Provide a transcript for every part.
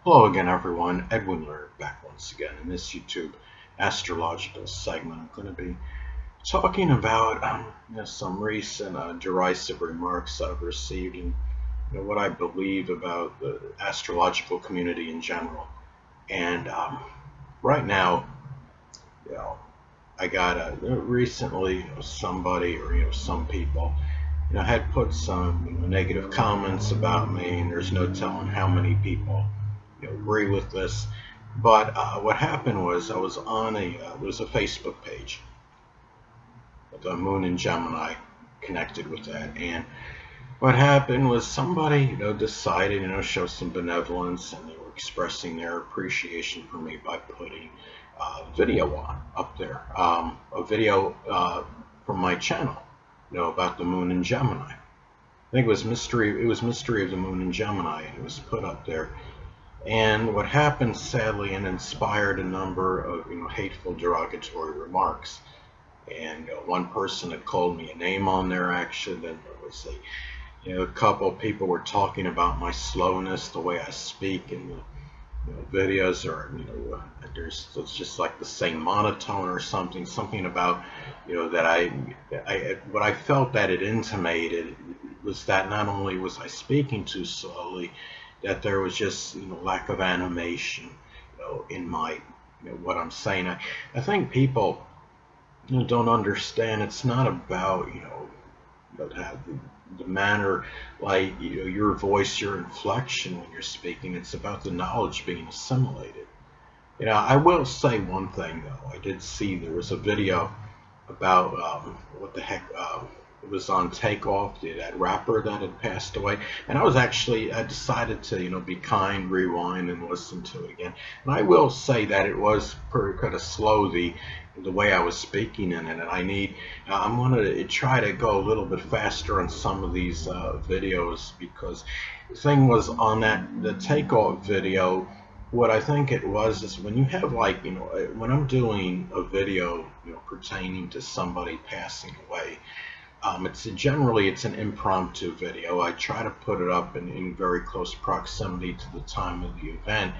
Hello again, everyone. Edwin Learnard back once again in this YouTube astrological segment. I'm going to be talking about some recent derisive remarks I've received and what I believe about the astrological community in general. And right now, you know, I got recently somebody or some people had put some negative comments about me, and there's no telling how many people agree with this. But what happened was I was on there was a Facebook page, the Moon and Gemini connected with that, and what happened was somebody decided show some benevolence, and they were expressing their appreciation for me by putting video on up there, a video from my channel, about the Moon and Gemini. I think it was mystery. It was mystery of the Moon and Gemini, and it was put up there. And what happened, sadly, and inspired a number of hateful, derogatory remarks. And one person had called me a name on there. Actually, then there was a couple of people were talking about my slowness, the way I speak in the videos, or there's it's just like the same monotone or something about that what I felt that it intimated was that not only was I speaking too slowly, that there was just lack of animation in my what I'm saying. I think people don't understand. It's not about have the manner, like your voice, your inflection when you're speaking. It's about the knowledge being assimilated. I will say one thing though. I did see there was a video about what the heck. It was on Takeoff, that rapper that had passed away, and I decided to be kind, rewind, and listen to it again. And I will say that it was pretty kind of slow, the way I was speaking in it, and I'm going to try to go a little bit faster on some of these videos, because the thing was on the Takeoff video. What I think it was is when you have when I'm doing a video pertaining to somebody passing away, it's an impromptu video. I try to put it up in very close proximity to the time of the event,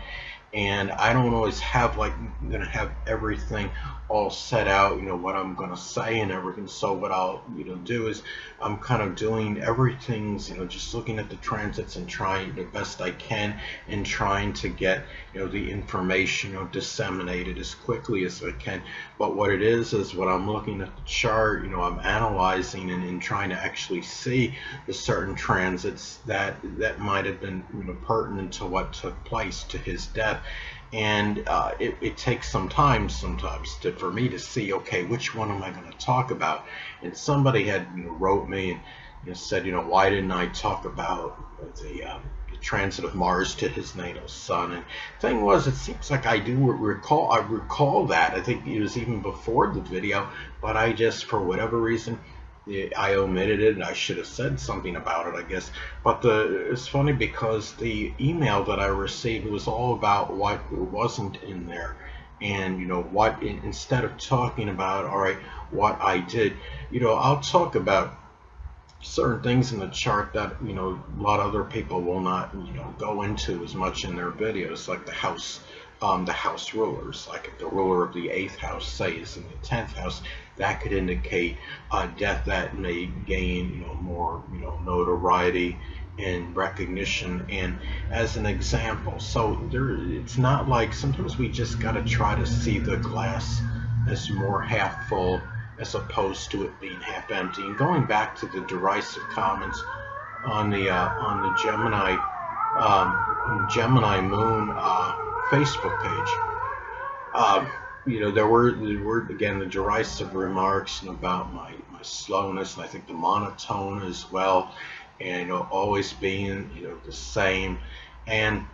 and I don't always have I'm gonna have everything all set out, what I'm gonna say and everything. So what I'll do is I'm kind of doing everything's just looking at the transits and trying the best I can, and trying to get the information disseminated as quickly as I can. But what it is when I'm looking at the chart, I'm analyzing and trying to actually see the certain transits that might have been pertinent to what took place, to his death. And it takes some time sometimes for me to see, okay, which one am I going to talk about. And somebody had wrote me and said, why didn't I talk about the transit of Mars to his natal sun? And the thing was, it seems like I recall that. I think it was even before the video, but I just, for whatever reason, I omitted it. I should have said something about it, I guess. But it's funny because the email that I received was all about what wasn't in there, and instead of talking about, all right, what I did, I'll talk about certain things in the chart that a lot of other people will not go into as much in their videos, like the house rulers. Like if the ruler of the 8th house, say, is in the 10th house, that could indicate death that may gain more notoriety and recognition. And as an example, so it's not like, sometimes we just got to try to see the glass as more half full as opposed to it being half empty. And going back to the derisive comments on the Gemini Moon Facebook page, there were again the derisive remarks about my slowness, and I think the monotone as well, and always being the same. And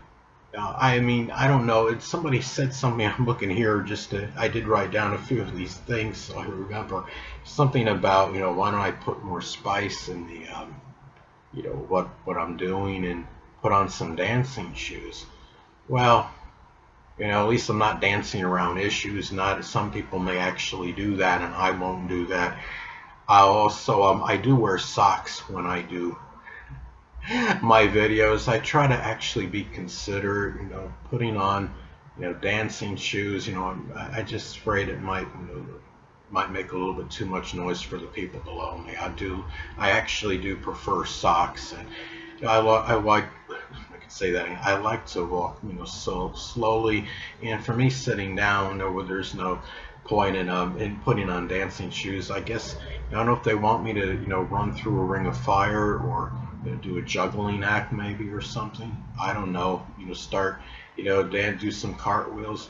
I mean, I don't know. Somebody said something. I'm looking here. I did write down a few of these things, so I remember something about why don't I put more spice in the what I'm doing, and put on some dancing shoes. Well, at least I'm not dancing around issues. Not Some people may actually do that, and I won't do that. I also I do wear socks when I do my videos, I try to actually be considerate, putting on, dancing shoes. I just afraid it might make a little bit too much noise for the people below me. I actually do prefer socks, and I like, I could say that I like to walk, so slowly. And for me, sitting down, there's no point in putting on dancing shoes. I guess I don't know if they want me to, run through a ring of fire, or do a juggling act maybe or something. I don't know. Start, do some cartwheels.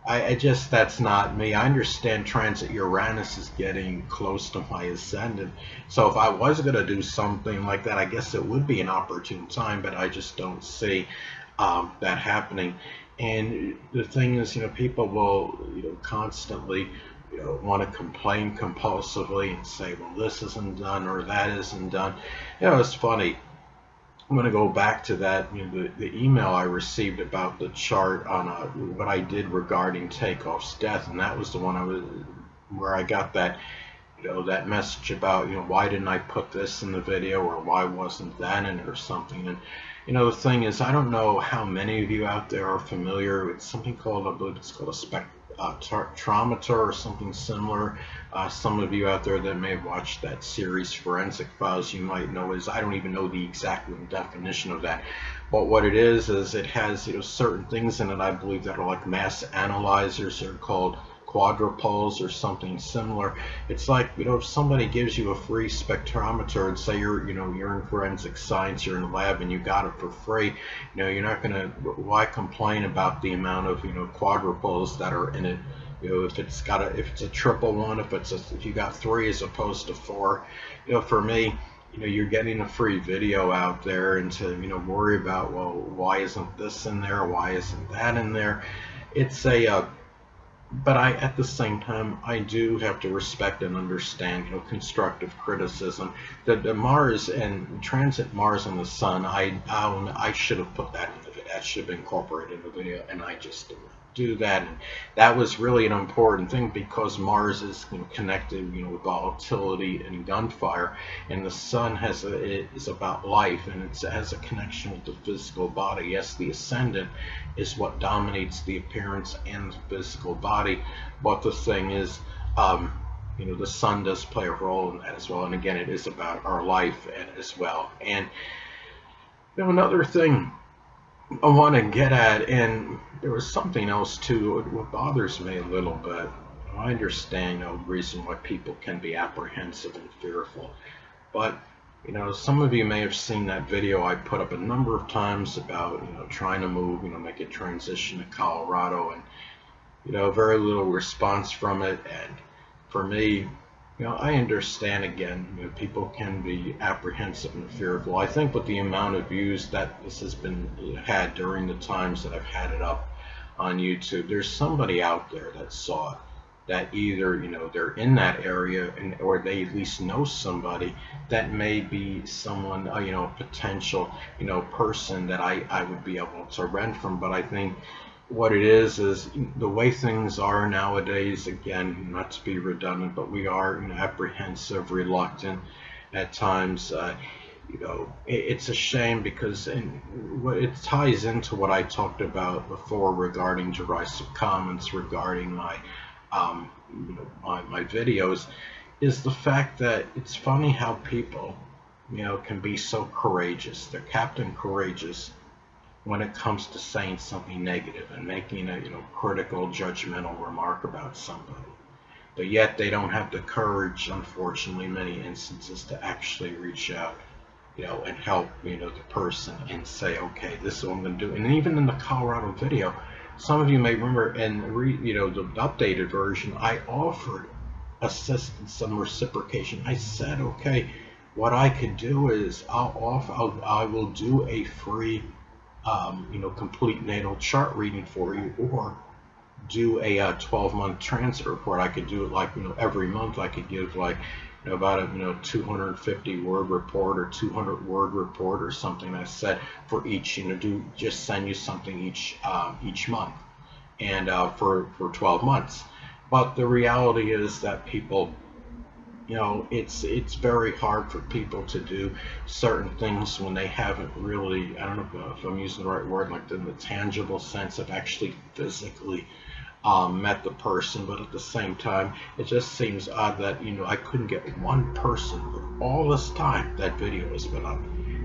I just, that's not me. I understand transit Uranus is getting close to my ascendant. So if I was going to do something like that, I guess it would be an opportune time, but I just don't see that happening. And the thing is, people will, constantly, want to complain compulsively and say, well, this isn't done or that isn't done. It's funny. I'm going to go back to that, the email I received about the chart on what I did regarding Takeoff's death, and that was the one where I got that, that message about, why didn't I put this in the video, or why wasn't that in it, or something. And the thing is, I don't know how many of you out there are familiar with something called, I believe it's called a spectrometer or something similar. Some of you out there that may have watched that series Forensic Files, you might know is, I don't even know the exact definition of that, but what it is it has, certain things in it, I believe, that are like mass analyzers. They're called quadrupoles or something similar. It's like, if somebody gives you a free spectrometer and say you're in forensic science, you're in a lab and you got it for free, you're not gonna, why complain about the amount of, quadrupoles that are in it? If it's a triple one, if you got 3 as opposed to 4, for me, you're getting a free video out there, and to, worry about, well, why isn't this in there? Why isn't that in there? It's but at the same time, I do have to respect and understand, constructive criticism. The Mars and transit Mars and the Sun, I should have put that in the video. That should have been incorporated in the video, and I just didn't do that. And that was really an important thing, because Mars is, connected, with volatility and gunfire, and the Sun is about life, and it has a connection with the physical body. Yes, the ascendant is what dominates the appearance and the physical body, but the thing is, the Sun does play a role in that as well. And again, it is about our life as well. And another thing I want to get at, and there was something else too, what bothers me a little bit. I understand the reason why people can be apprehensive and fearful, but some of you may have seen that video I put up a number of times about, trying to move, make a transition to Colorado, and, very little response from it. And for me, I understand, again, people can be apprehensive and fearful. I think with the amount of views that this has been had during the times that I've had it up on YouTube, there's somebody out there that saw it, that either, they're in that area, or they at least know somebody that may be someone, a potential, person that I would be able to rent from. But I think what it is the way things are nowadays, again, not to be redundant, but we are, apprehensive, reluctant at times. It's a shame, because it ties into what I talked about before regarding derisive comments regarding my my videos, is the fact that it's funny how people, can be so courageous. They're Captain Courageous when it comes to saying something negative and making a, critical, judgmental remark about somebody. But yet they don't have the courage, unfortunately, in many instances, to actually reach out, and help, the person, and say, okay, this is what I'm going to do. And even in the Colorado video, some of you may remember, and the updated version, I offered assistance, some reciprocation. I said, okay, what I could do is I will do a free, complete natal chart reading for you, or do a 12-month transit report. I could do it like, every month. I could give like, about a 250 word report or 200 word report or something. I said for each, just send you something each month, and for 12 months. But the reality is that people it's very hard for people to do certain things when they haven't really, I don't know if I'm using the right word, like in the tangible sense of actually physically met the person. But at the same time, it just seems odd that I couldn't get one person with all this time that video has been up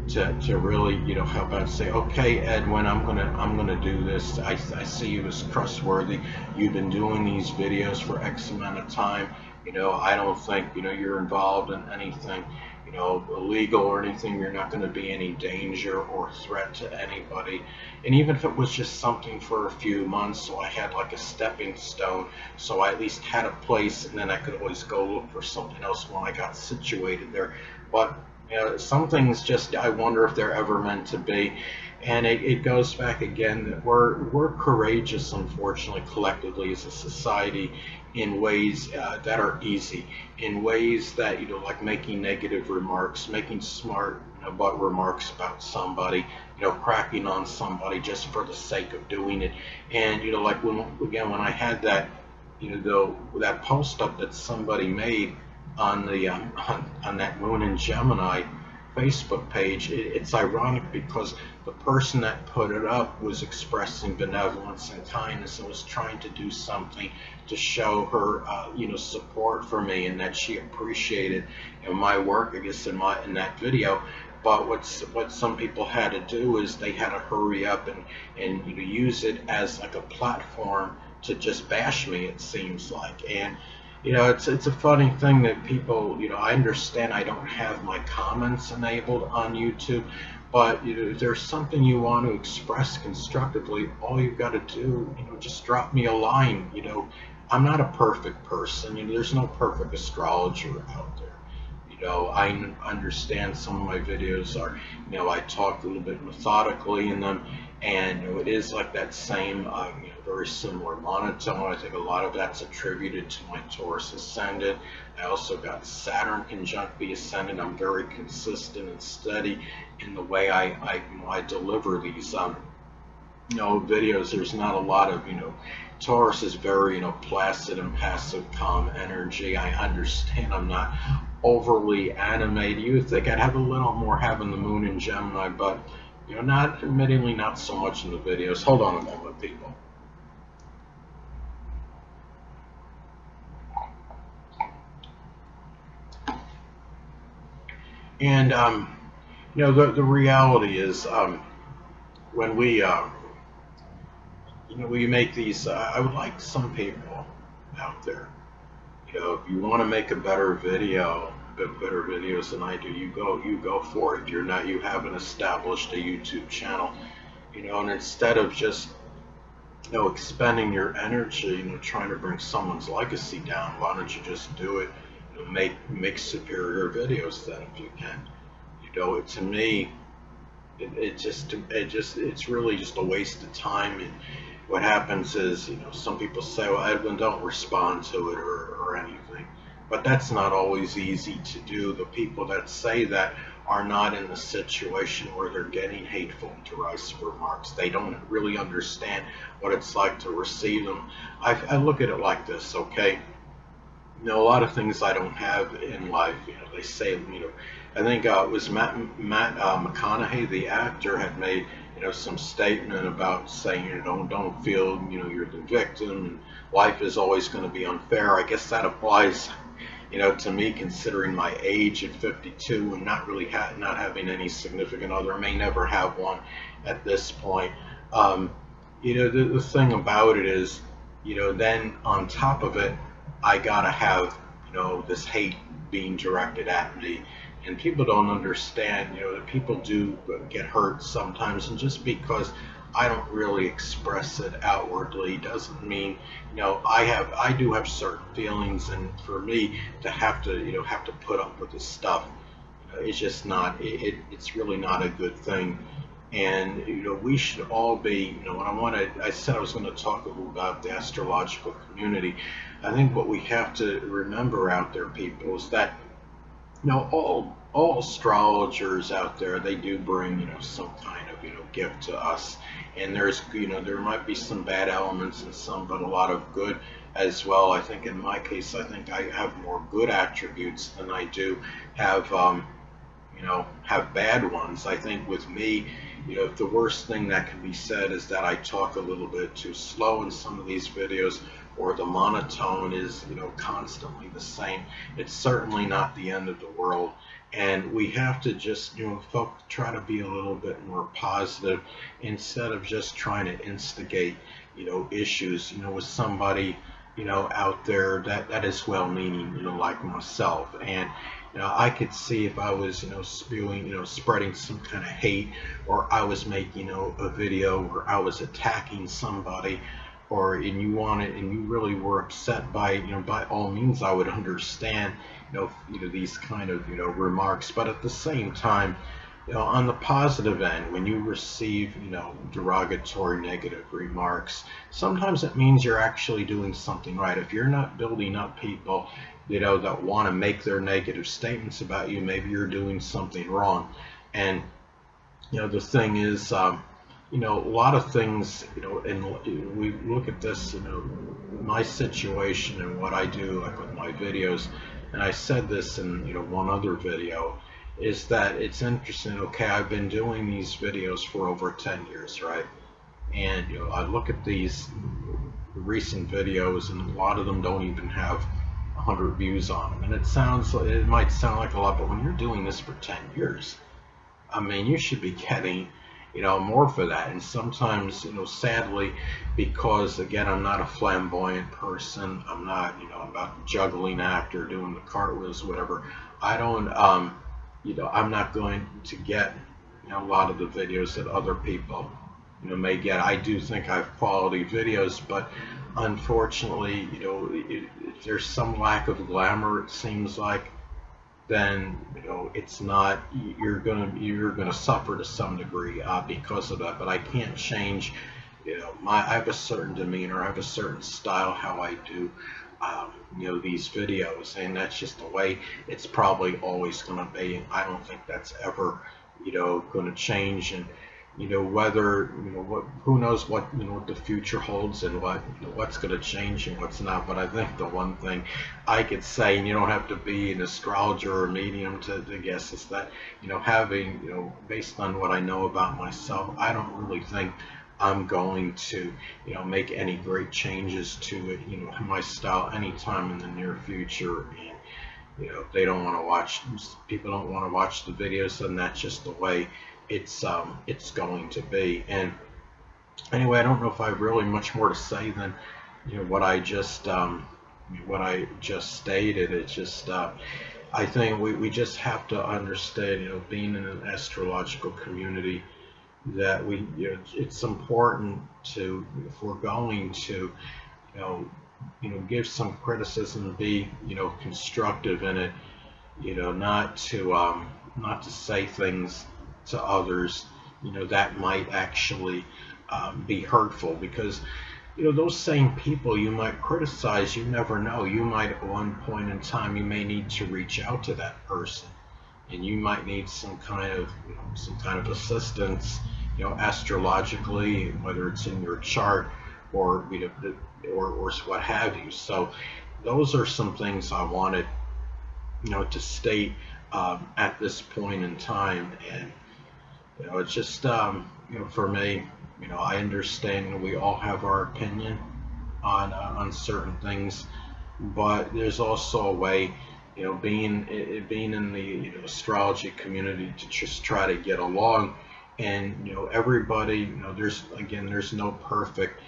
to really help out and say, okay, Edwin, I'm gonna do this. I see you as trustworthy. You've been doing these videos for X amount of time. I don't think you're involved in anything illegal or anything. You're not going to be any danger or threat to anybody. And even if it was just something for a few months, so I had like a stepping stone, so I at least had a place, and then I could always go look for something else when I got situated there. But some things just, I wonder if they're ever meant to be. And it goes back again that we're courageous, unfortunately, collectively as a society, in ways that are easy, in ways that like making negative remarks, making smart but remarks about somebody, cracking on somebody just for the sake of doing it. And like when I had that that post up that somebody made on the on that Moon and Gemini Facebook page, it's ironic because the person that put it up was expressing benevolence and kindness and was trying to do something to show her, support for me, and that she appreciated my work, I guess, in that video. But what some people had to do is they had to hurry up and use it as like a platform to just bash me, it seems like. And it's a funny thing that people, I understand I don't have my comments enabled on YouTube, but if there's something you want to express constructively, all you've got to do, just drop me a line. I'm not a perfect person. There's no perfect astrologer out there. I understand some of my videos are, I talk a little bit methodically in them, and it is like that same, very similar monotone. I think a lot of that's attributed to my Taurus ascendant. I also got Saturn conjunct the ascendant. I'm very consistent and steady in the way I deliver these videos. There's not a lot of Taurus is very placid and passive, calm energy. I understand I'm not overly animated. You would think I'd have a little more having the Moon in Gemini, but not, admittedly, not so much in the videos. Hold on a moment, people. And the reality is, when we make these, I would like some people out there, if you want to make a better video, better videos than I do, you go for it. You haven't established a YouTube channel, and instead of just expending your energy, trying to bring someone's legacy down, why don't you just do it? Make superior videos then, if you can. To me, it's really just a waste of time. And what happens is, some people say, well, Edwin, don't respond to it or anything. But that's not always easy to do. The people that say that are not in the situation where they're getting hateful and derisive remarks. They don't really understand what it's like to receive them. I look at it like this, okay? A lot of things I don't have in life. They say, I think it was Matt McConaughey, the actor, had made some statement about saying, don't feel you're the victim and life is always going to be unfair. I guess that applies to me, considering my age at 52 and not really not having any significant other. I may never have one at this point. The thing about it is, then on top of it, I gotta have this hate being directed at me. And people don't understand, that people do get hurt sometimes, and just because I don't really express it outwardly doesn't mean, I do have certain feelings, and for me to have to put up with this stuff, it's just not, it's really not a good thing. And we should all be, I said I was going to talk a little about the astrological community. I think what we have to remember out there, people, is that all astrologers out there, they do bring some kind of give to us. And there's, there might be some bad elements in some, but a lot of good as well. I think in my case, I think I have more good attributes than I do have have bad ones. I think with me, the worst thing that can be said is that I talk a little bit too slow in some of these videos, or the monotone is, constantly the same. It's certainly not the end of the world. And we have to just, try to be a little bit more positive instead of just trying to instigate, issues, with somebody, out there that is well-meaning, like myself. And I could see if I was, spewing, spreading some kind of hate, or I was making, a video where I was attacking somebody, and you really were upset by, by all means, I would understand, these kind of, remarks. But at the same time, on the positive end, when you receive, derogatory, negative remarks, sometimes it means you're actually doing something right. If you're not building up people, that want to make their negative statements about you, maybe you're doing something wrong. And, the thing is, a lot of things, and we look at this, my situation and what I do, like with my videos, and I said this in, one other video, is that it's interesting. Okay, I've been doing these videos for over 10 years, right? And, I look at these recent videos, and a lot of them don't even have 100 views on them. And it might sound like a lot, but when you're doing this for 10 years, I mean, you should be getting, more for that. And sometimes, sadly, because again, I'm not a flamboyant person, I'm not, about the juggling act or doing the cartwheels, whatever. I don't, I'm not going to get, a lot of the videos that other people, may get. I do think I have quality videos, but unfortunately, if there's some lack of glamour, it seems like, then it's not, you're gonna suffer to some degree because of that. But I can't change, I have a certain demeanor, I have a certain style how I do these videos, and that's just the way it's probably always going to be. And I don't think that's ever going to change. And whether who knows what what the future holds, and what's going to change and what's not. But I think the one thing I could say, and you don't have to be an astrologer or medium to guess, is that having based on what I know about myself, I don't really think I'm going to make any great changes to it, my style, anytime in the near future. And if they don't want to watch, people don't want to watch the videos, then that's just the way it's going to be. And anyway, I don't know if I have really much more to say than what I just stated. It's just I think we just have to understand, being in an astrological community, that it's important to, if we're going to give some criticism, be constructive in it, not to say things to others that might actually be hurtful. Because those same people you might criticize, you never know, you might at one point in time, you may need to reach out to that person, and you might need some kind of assistance, astrologically, whether it's in your chart or or what have you. So those are some things I wanted to state at this point in time. And it's just for me, I understand we all have our opinion on certain things, but there's also a way, being in the astrology community, to just try to get along. And everybody, there's no perfect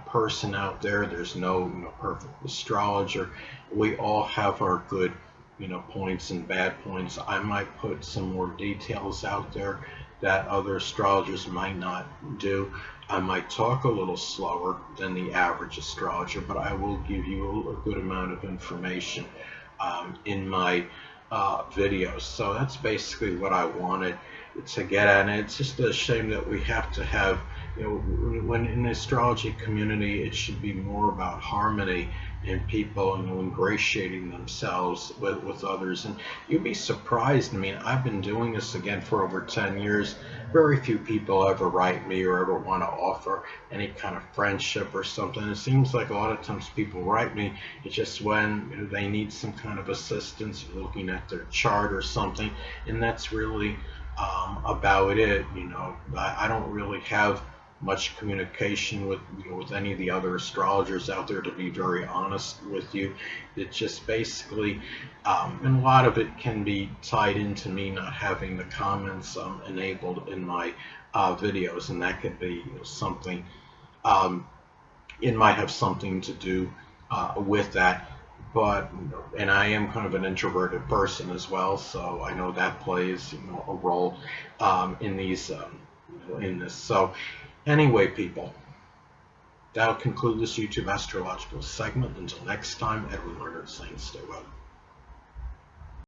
person out there. There's no perfect astrologer. We all have our good points and bad points. I might put some more details out there that other astrologers might not do. I might talk a little slower than the average astrologer, but I will give you a good amount of information in my videos. So that's basically what I wanted to get at. And it's just a shame that we have to have, when in the astrology community, it should be more about harmony and people, ingratiating themselves with others. And you'd be surprised. I mean, I've been doing this again for over 10 years. Very few people ever write me or ever want to offer any kind of friendship or something. It seems like a lot of times people write me, it's just when they need some kind of assistance looking at their chart or something, and that's really about it. I don't really have much communication with any of the other astrologers out there, to be very honest with you. It's just basically, and a lot of it can be tied into me not having the comments enabled in my videos, and that could be something. It might have something to do with that. But and I am kind of an introverted person as well, so I know that plays a role in these in this. So anyway, people, that'll conclude this YouTube astrological segment. Until next time, Edwin Learnard saying stay well.